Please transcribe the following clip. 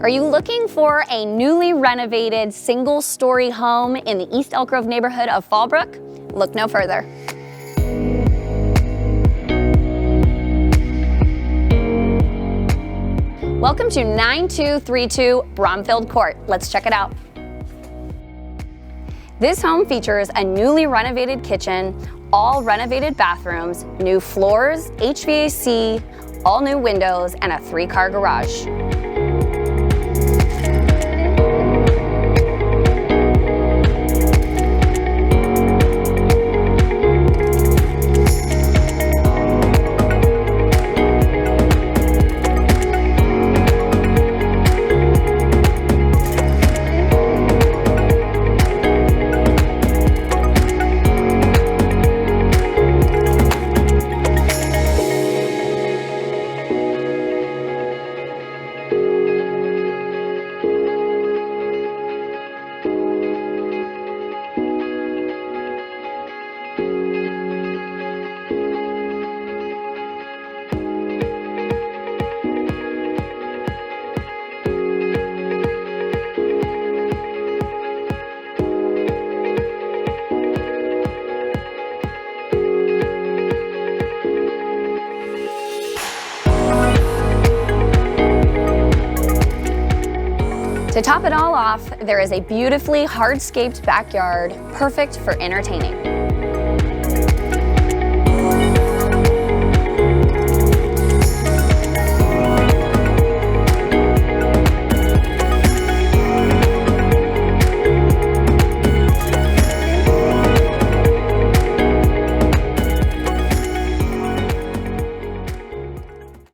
Are you looking for a newly renovated single-story home in the East Elk Grove neighborhood of Fallbrook? Look no further. Welcome to 9232 Bromfield Court. Let's check it out. This home features a newly renovated kitchen, all renovated bathrooms, new floors, HVAC, all new windows, and a 3-car garage. To top it all off, there is a beautifully hardscaped backyard, perfect for entertaining.